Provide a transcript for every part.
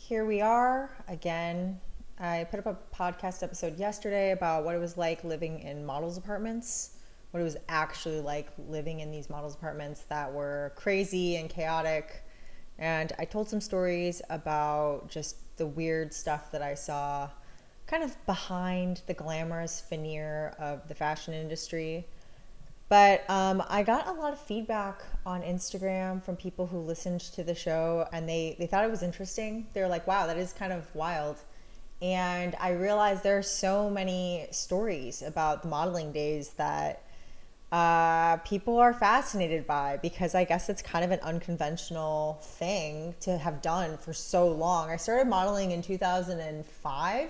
Here we are again. I put up a podcast episode yesterday about what it was like living in models' apartments, what it was actually like living in these models' apartments that were crazy and chaotic. And I told some stories about just the weird stuff that I saw kind of behind the glamorous veneer of the fashion industry. But I got a lot of feedback on Instagram from people who listened to the show and they thought it was interesting. They're like, wow, that is kind of wild. And I realized there are so many stories about the modeling days that people are fascinated by because I guess it's kind of an unconventional thing to have done for so long. I started modeling in 2005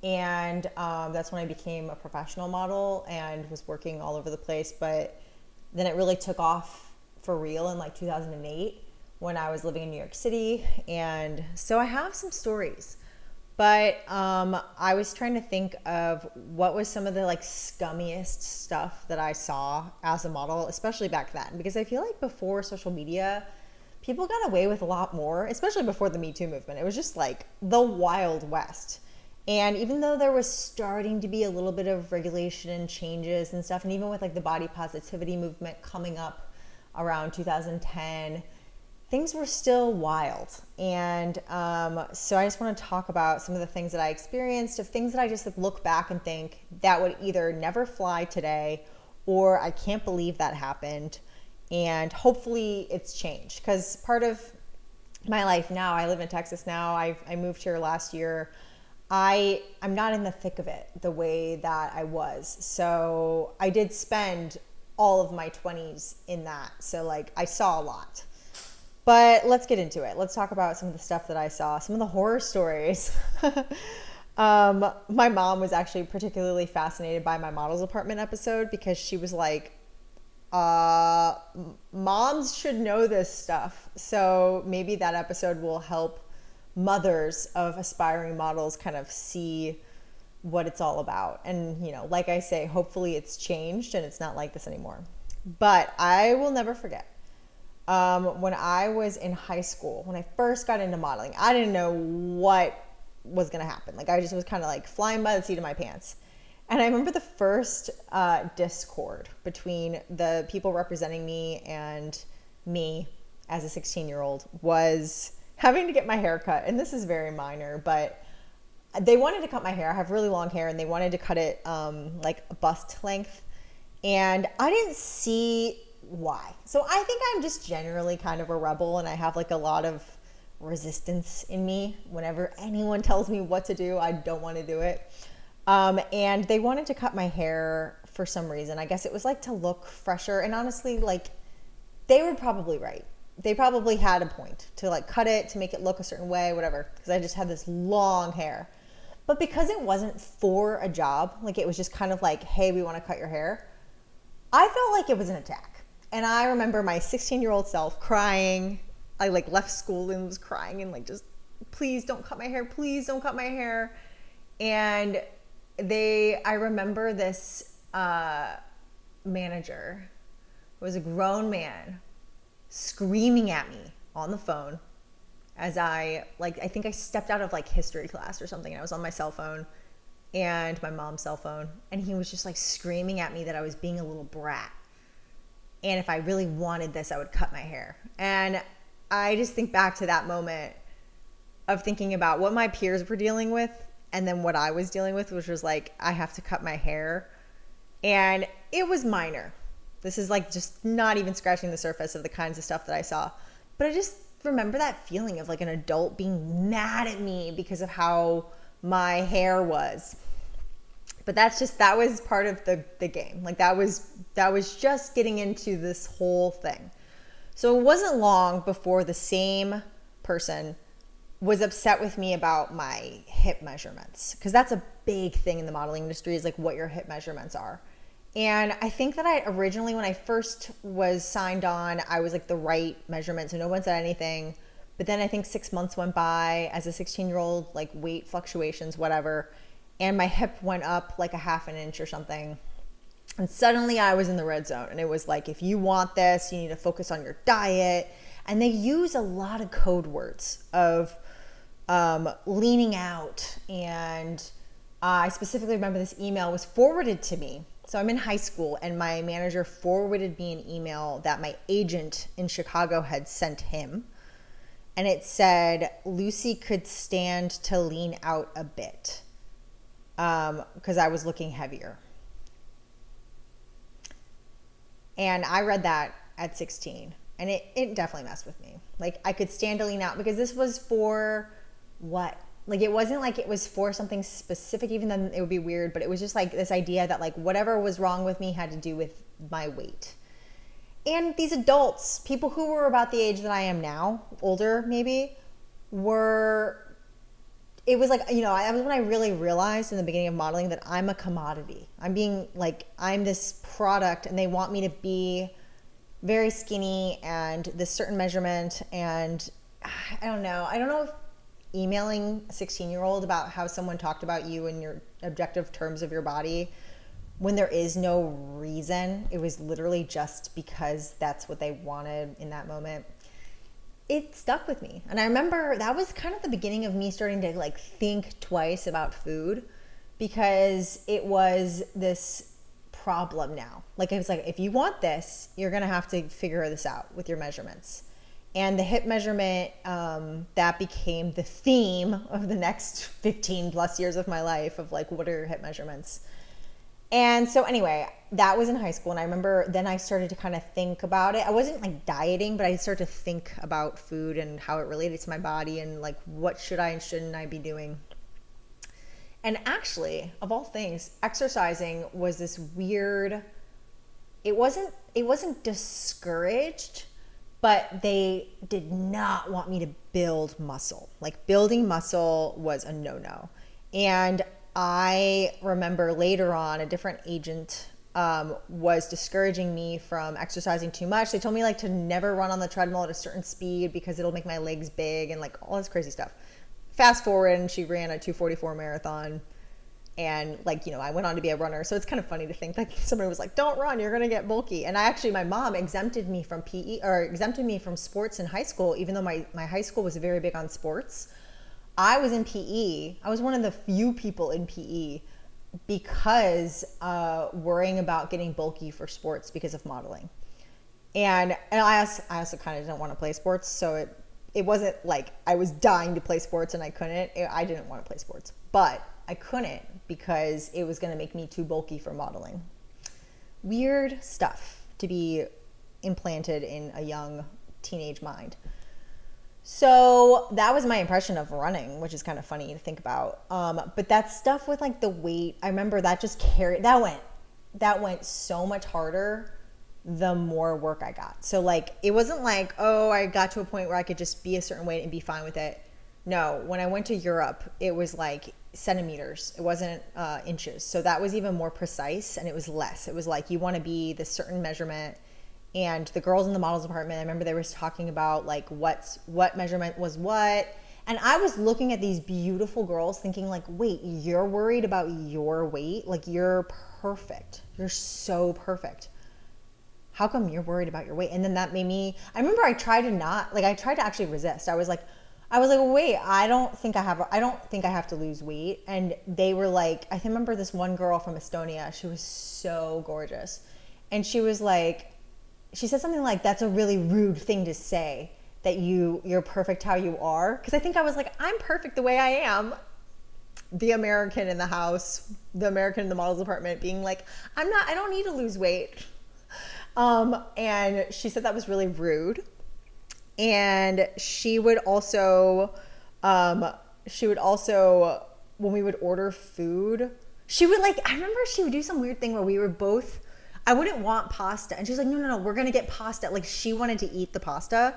and that's when I became a professional model and was working all over the place. But then it really took off for real in like 2008 when I was living in New York City. And so I have some stories, but I was trying to think of what was some of the like scummiest stuff that I saw as a model, especially back then, because I feel like before social media, people got away with a lot more, especially before the Me Too movement. It was just like the Wild West. And even though there was starting to be a little bit of regulation and changes and stuff, and even with like the body positivity movement coming up around 2010, things were still wild. And so I just want to talk about some of the things that I experienced, of things that I just like, look back and think that would either never fly today or I can't believe that happened. And hopefully it's changed, because part of my life now, I live in Texas now. I moved here last year. I'm not in the thick of it the way that I was. So I did spend all of my 20s in that. So like I saw a lot. But let's get into it. Let's talk about some of the stuff that I saw, some of the horror stories. My mom was actually particularly fascinated by my model's apartment episode because she was like, moms should know this stuff. So maybe that episode will help mothers of aspiring models kind of see what it's all about. And, you know, like I say, hopefully it's changed and it's not like this anymore. But I will never forget when I was in high school, when I first got into modeling, I didn't know what was going to happen. Like I just was kind of like flying by the seat of my pants. And I remember the first discord between the people representing me and me as a 16-year-old was having to get my hair cut. And this is very minor, but they wanted to cut my hair. I have really long hair and they wanted to cut it like bust length. And I didn't see why. So I think I'm just generally kind of a rebel and I have like a lot of resistance in me. Whenever anyone tells me what to do, I don't want to do it. And they wanted to cut my hair for some reason. I guess it was like to look fresher. And honestly, like they were probably right. They probably had a point to like cut it, to make it look a certain way, whatever. Because I just had this long hair. But because it wasn't for a job, like it was just kind of like, hey, we want to cut your hair. I felt like it was an attack. And I remember my 16-year-old self crying. I like left school and was crying and like just, please don't cut my hair. Please don't cut my hair. And I remember this manager who was a grown man screaming at me on the phone as I think I stepped out of like history class or something and I was on my cell phone and my mom's cell phone, and he was just like screaming at me that I was being a little brat, and if I really wanted this I would cut my hair. And I just think back to that moment of thinking about what my peers were dealing with and then what I was dealing with, which was like I have to cut my hair. And it was minor. This is like just not even scratching the surface of the kinds of stuff that I saw. But I just remember that feeling of like an adult being mad at me because of how my hair was. But that was part of the game. Like that was just getting into this whole thing. So it wasn't long before the same person was upset with me about my hip measurements, because that's a big thing in the modeling industry, is like what your hip measurements are. And I think that I originally, when I first was signed on, I was like the right measurement, so no one said anything. But then I think 6 months went by as a 16-year-old, like weight fluctuations, whatever, and my hip went up like a half an inch or something. And suddenly I was in the red zone, and it was like, if you want this, you need to focus on your diet. And they use a lot of code words of leaning out. And I specifically remember this email was forwarded to me. So I'm in high school, and my manager forwarded me an email that my agent in Chicago had sent him. And it said, Lucy could stand to lean out a bit, because I was looking heavier. And I read that at 16, and it definitely messed with me. Like, I could stand to lean out, because this was for what? Like, it wasn't like it was for something specific, even then it would be weird, but it was just like this idea that like whatever was wrong with me had to do with my weight. And these adults, people who were about the age that I am now, older maybe, it was like, that was when I really realized in the beginning of modeling that I'm a commodity. I'm this product, and they want me to be very skinny and this certain measurement. And I don't know if emailing a 16-year-old about how someone talked about you in your objective terms of your body, when there is no reason, it was literally just because that's what they wanted in that moment, it stuck with me. And I remember that was kind of the beginning of me starting to like think twice about food, because it was this problem now. Like, it was like, if you want this, you're gonna have to figure this out with your measurements. And the hip measurement, that became the theme of the next 15 plus years of my life, of like, what are your hip measurements? And so anyway, that was in high school. And I remember then I started to kind of think about it. I wasn't like dieting, but I started to think about food and how it related to my body, and like, what should I and shouldn't I be doing? And actually, of all things, exercising was this weird, it wasn't discouraged, but they did not want me to build muscle. Like, building muscle was a no-no. And I remember later on, a different agent was discouraging me from exercising too much. They told me like to never run on the treadmill at a certain speed because it'll make my legs big, and like all this crazy stuff. Fast forward, and she ran a 2:44 marathon. And like, I went on to be a runner. So it's kind of funny to think that somebody was like, don't run, you're going to get bulky. And my mom exempted me from PE, or exempted me from sports in high school, even though my high school was very big on sports. I was in PE. I was one of the few people in PE because worrying about getting bulky for sports because of modeling. And I also kind of didn't want to play sports. So it wasn't like I was dying to play sports and I couldn't. I didn't want to play sports, but I couldn't because it was going to make me too bulky for modeling. Weird stuff to be implanted in a young teenage mind. So that was my impression of running, which is kind of funny to think about. But that stuff with like the weight, I remember that just that went so much harder the more work I got. So like, it wasn't like, oh, I got to a point where I could just be a certain weight and be fine with it. No, when I went to Europe, it was like centimeters. It wasn't inches. So that was even more precise, and it was less. It was like, you want to be this certain measurement. And the girls in the models department, I remember they were talking about like what measurement was what. And I was looking at these beautiful girls thinking like, wait, you're worried about your weight? Like, you're perfect. You're so perfect. How come you're worried about your weight? And then that made me, I remember I tried to actually resist. I was like, wait, I don't think I have to lose weight. And they were like, I remember this one girl from Estonia, she was so gorgeous. And she was like, she said something like, that's a really rude thing to say, that you're perfect how you are. Because I think I was like, I'm perfect the way I am. The American in the house, the American in the models department being like, I don't need to lose weight. And she said that was really rude. And she would also, when we would order food, she would like, I remember she would do some weird thing where we were both, I wouldn't want pasta. And she's like, no, we're going to get pasta. Like, she wanted to eat the pasta.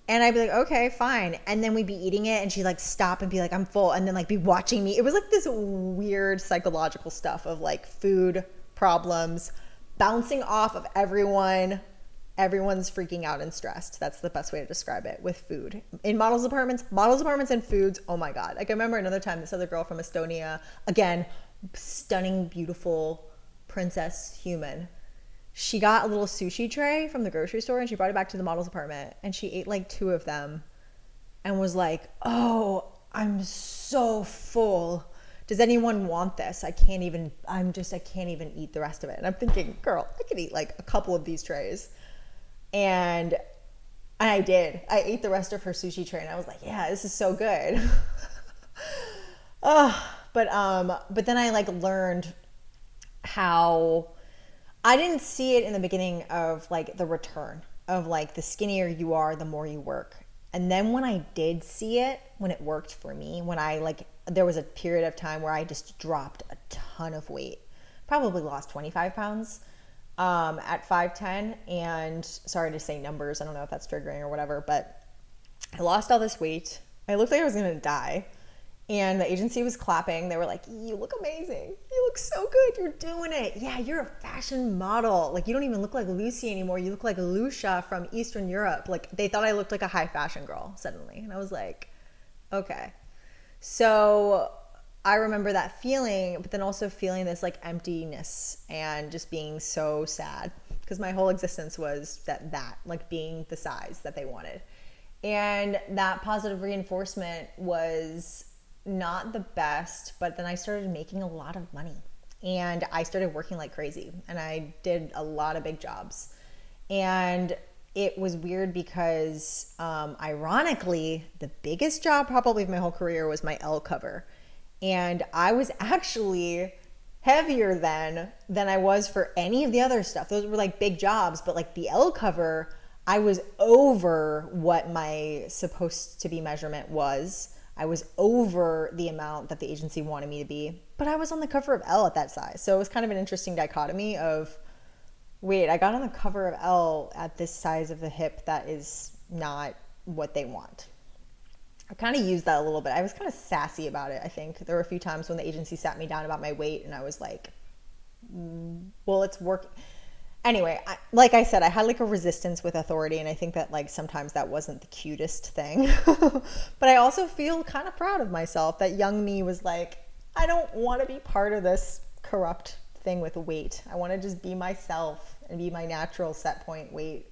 And I'd be like, okay, fine. And then we'd be eating it, and she'd like stop and be like, I'm full. And then like be watching me. It was like this weird psychological stuff of like food problems bouncing off of everyone. Everyone's freaking out and stressed. That's the best way to describe it with food. In models departments and foods, oh my God. Like, I remember another time, this other girl from Estonia, again, stunning, beautiful princess human. She got a little sushi tray from the grocery store, and she brought it back to the models department, and she ate like 2 of them and was like, oh, I'm so full. Does anyone want this? I can't even eat the rest of it. And I'm thinking, girl, I could eat like a couple of these trays. And I did. I ate the rest of her sushi tray and I was like, yeah, this is so good. But then I like learned how I didn't see it in the beginning of like the return of like the skinnier you are, the more you work. And then when I did see it, when it worked for me, when I like, there was a period of time where I just dropped a ton of weight, probably lost 25 pounds at 5'10". And sorry to say numbers, I don't know if that's triggering or whatever, but I lost all this weight. I looked like I was going to die. And the agency was clapping. They were like, you look amazing. You look so good. You're doing it. Yeah, you're a fashion model. Like, you don't even look like Lucy anymore. You look like Lucia from Eastern Europe. Like, they thought I looked like a high fashion girl suddenly. And I was like, okay. So I remember that feeling, but then also feeling this like emptiness and just being so sad because my whole existence was that like being the size that they wanted. And that positive reinforcement was not the best, but then I started making a lot of money and I started working like crazy and I did a lot of big jobs. And it was weird because ironically, the biggest job probably of my whole career was my L cover. And I was actually heavier than I was for any of the other stuff. Those were like big jobs, but like the L cover, I was over what my supposed to be measurement was. I was over the amount that the agency wanted me to be, but I was on the cover of Elle at that size. So it was kind of an interesting dichotomy of, wait, I got on the cover of Elle at this size of the hip that is not what they want. I kind of used that a little bit. I was kind of sassy about it, I think. There were a few times when the agency sat me down about my weight and I was like, well, it's working. Anyway, like I said, I had like a resistance with authority, and I think that like sometimes that wasn't the cutest thing. But I also feel kind of proud of myself that young me was like, I don't want to be part of this corrupt thing with weight. I want to just be myself and be my natural set point weight.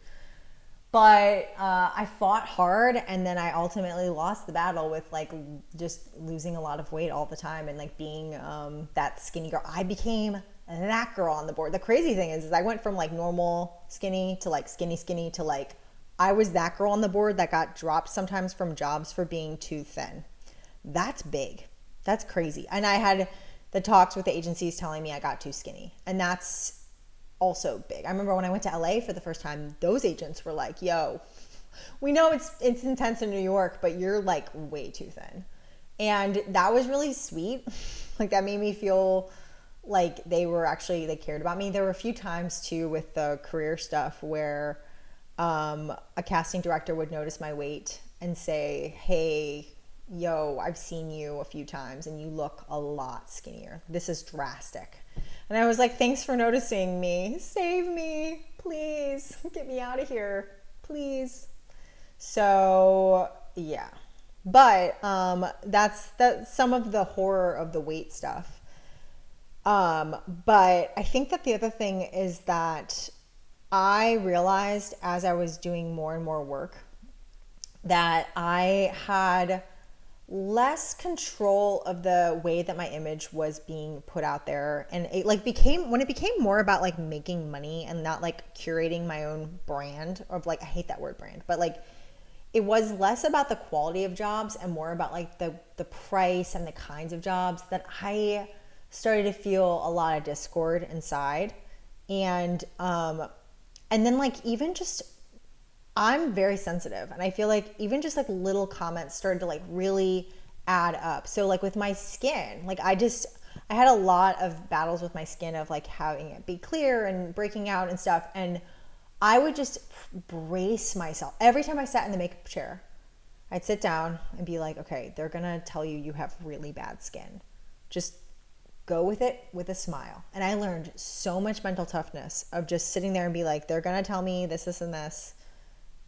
But I fought hard, and then I ultimately lost the battle with like just losing a lot of weight all the time and like being that skinny girl. I became that girl on the board. The crazy thing is I went from like normal skinny to like skinny to like I was that girl on the board that got dropped sometimes from jobs for being too thin. That's big. That's crazy. And I had the talks with the agencies telling me I got too skinny. And that's also big. I remember when I went to LA for the first time, those agents were like, yo, we know it's intense in New York, but you're like way too thin. And that was really sweet. Like that made me feel like they cared about me. There were a few times too with the career stuff where a casting director would notice my weight and say, hey, yo, I've seen you a few times and you look a lot skinnier. This is drastic. And I was like, thanks for noticing me. Save me, please. Get me out of here, please. So yeah, but that's some of the horror of the weight stuff. But I think that the other thing is that I realized as I was doing more and more work that I had less control of the way that my image was being put out there. And it like when it became more about like making money and not like curating my own brand of like, I hate that word brand, but like it was less about the quality of jobs and more about like the price and the kinds of jobs that I started to feel a lot of discord inside. And then like even just, I'm very sensitive and I feel like even just like little comments started to like really add up. So like with my skin, like I had a lot of battles with my skin of like having it be clear and breaking out and stuff. And I would just brace myself. Every time I sat in the makeup chair, I'd sit down and be like, okay, they're gonna tell you have really bad skin. Just go with it with a smile. And I learned so much mental toughness of just sitting there and be like, they're gonna tell me this, and this.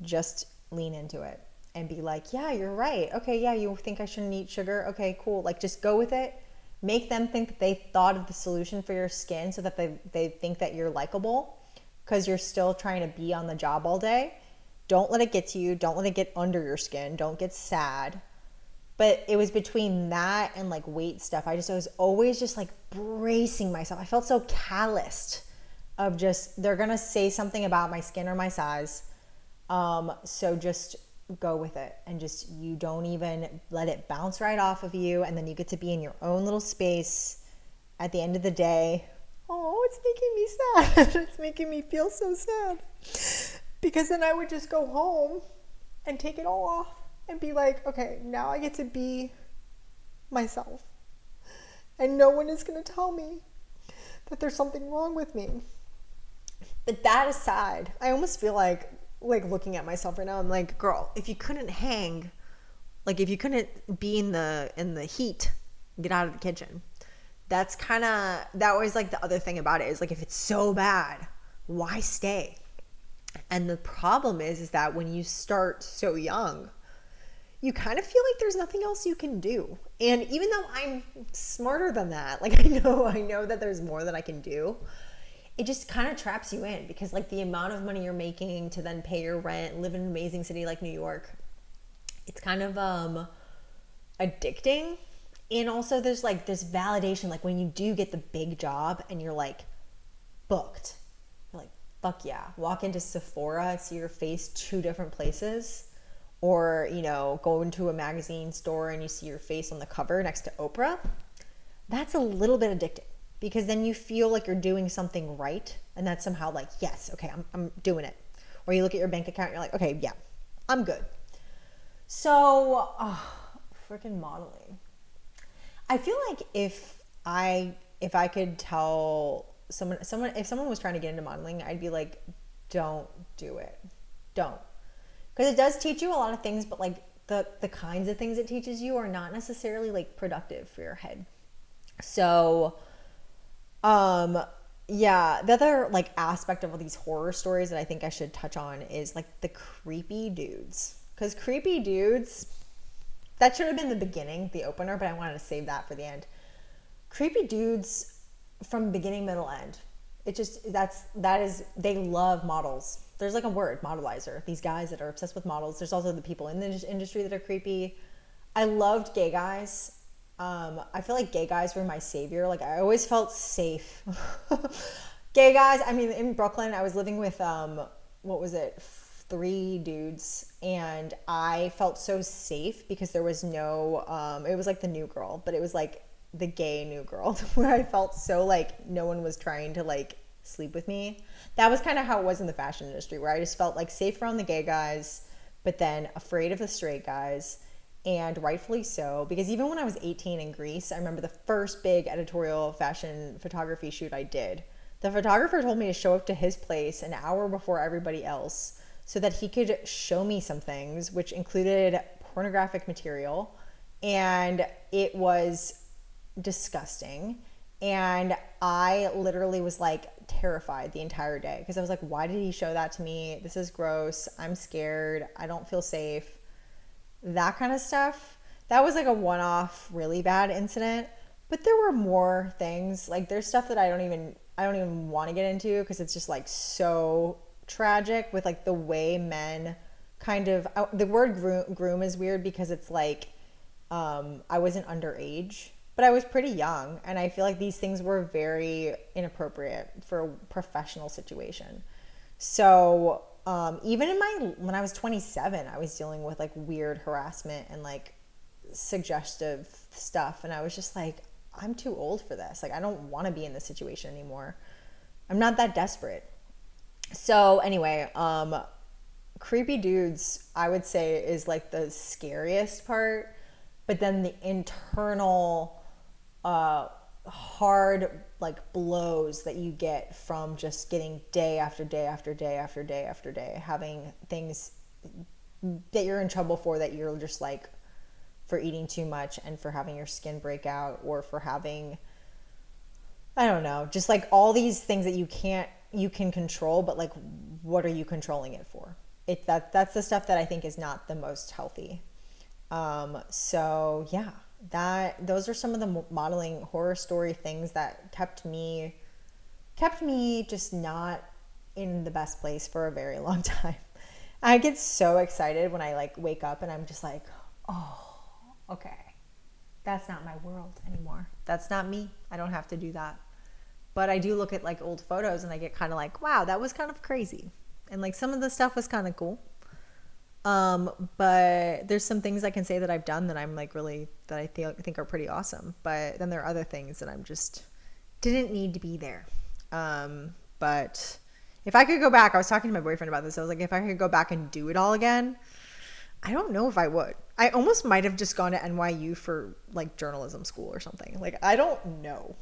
Just lean into it and be like, yeah, you're right. Okay, yeah, you think I shouldn't eat sugar? Okay, cool. Like just go with it. Make them think that they thought of the solution for your skin so that they think that you're likable because you're still trying to be on the job all day. Don't let it get to you. Don't let it get under your skin. Don't get sad. But it was between that and like weight stuff. I was always just like bracing myself. I felt so calloused of just, they're going to say something about my skin or my size. So just go with it, and just, you don't even let it bounce right off of you. And then you get to be in your own little space at the end of the day. Oh, it's making me sad. It's making me feel so sad, because then I would just go home and take it all off and be like, okay, now I get to be myself, and no one is going to tell me that there's something wrong with me. But that aside, I almost feel like looking at myself right now, I'm like, girl, if you couldn't hang, like if you couldn't be in the heat, get out of the kitchen. That's kind of, that was like the other thing about it, is like, if it's so bad, why stay? And the problem is that when you start so young, you kind of feel like there's nothing else you can do. And even though I'm smarter than that, like I know that there's more that I can do, it just kind of traps you in, because like the amount of money you're making to then pay your rent, live in an amazing city like New York, it's kind of addicting. And also there's like this validation, like when you do get the big job and you're like booked, you're like, fuck yeah, walk into Sephora, see your face 2 different places, or go into a magazine store and you see your face on the cover next to Oprah. That's a little bit addicting, because then you feel like you're doing something right, and that's somehow like, yes, okay, I'm doing it. Or you look at your bank account and you're like, okay, yeah, I'm good. So, freaking modeling. I feel like if I could tell someone if someone was trying to get into modeling, I'd be like, don't do it. Don't. Because it does teach you a lot of things, but like the kinds of things it teaches you are not necessarily like productive for your head. So, yeah, the other like aspect of all these horror stories that I think I should touch on is like the creepy dudes. Because creepy dudes, that should have been the beginning, the opener, but I wanted to save that for the end. Creepy dudes from beginning, middle, end. It just, they love models. There's like a word, modelizer. These guys that are obsessed with models. There's also the people in the industry that are creepy. I loved gay guys. I feel like gay guys were my savior. Like I always felt safe. Gay guys, I mean, in Brooklyn, I was living with, 3 dudes, and I felt so safe because there was no, it was like the new girl, but it was like the gay new girl, where I felt so like no one was trying to like sleep with me. That was kind of how it was in the fashion industry, where I just felt like safe around the gay guys, but then afraid of the straight guys. And rightfully so, because even when I was 18 in Greece, I remember the first big editorial fashion photography shoot I did. The photographer told me to show up to his place an hour before everybody else so that he could show me some things, which included pornographic material. And it was disgusting. And I literally was like terrified the entire day, because I was like, why did he show that to me? This is gross. I'm scared. I don't feel safe. That kind of stuff. That was like a one-off really bad incident, but there were more things. Like there's stuff that I don't even want to get into, because it's just like so tragic with like the way men kind of, the word groom is weird, because it's like I wasn't underage, but I was pretty young, and I feel like these things were very inappropriate for a professional situation. So even when I was 27, I was dealing with like weird harassment and like suggestive stuff, and I was just like, I'm too old for this. Like I don't want to be in this situation anymore. I'm not that desperate. So anyway, creepy dudes, I would say, is like the scariest part, but then the internal hard like blows that you get from just getting day after day after day after day after day, having things that you're in trouble for, that you're just like, for eating too much, and for having your skin break out, or for having, I don't know, just like all these things that you can control, but like, what are you controlling it for? That's the stuff that I think is not the most healthy. So yeah, those are some of the modeling horror story things that kept me just not in the best place for a very long time. I get so excited when I like wake up and I'm just like, oh, okay, that's not my world anymore. That's not me. I don't have to do that. But I do look at like old photos and I get kind of like, wow, that was kind of crazy. And like some of the stuff was kind of cool. But there's some things I can say that I've done that I'm like really, that I think are pretty awesome. But then there are other things that I'm just didn't need to be there. But if I could go back, I was talking to my boyfriend about this. I was like, if I could go back and do it all again, I don't know if I would. I almost might have just gone to NYU for like journalism school or something. Like, I don't know.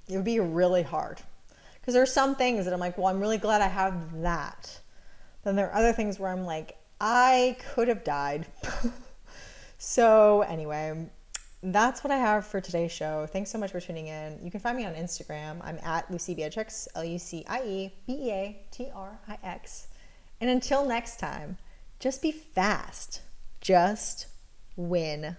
It would be really hard. Because there are some things that I'm like, well, I'm really glad I have that. Then there are other things where I'm like, I could have died. So anyway, that's what I have for today's show. Thanks so much for tuning in. You can find me on Instagram. I'm at Lucie Beatrix, LucieBeatrix. And until next time, just be fast. Just win.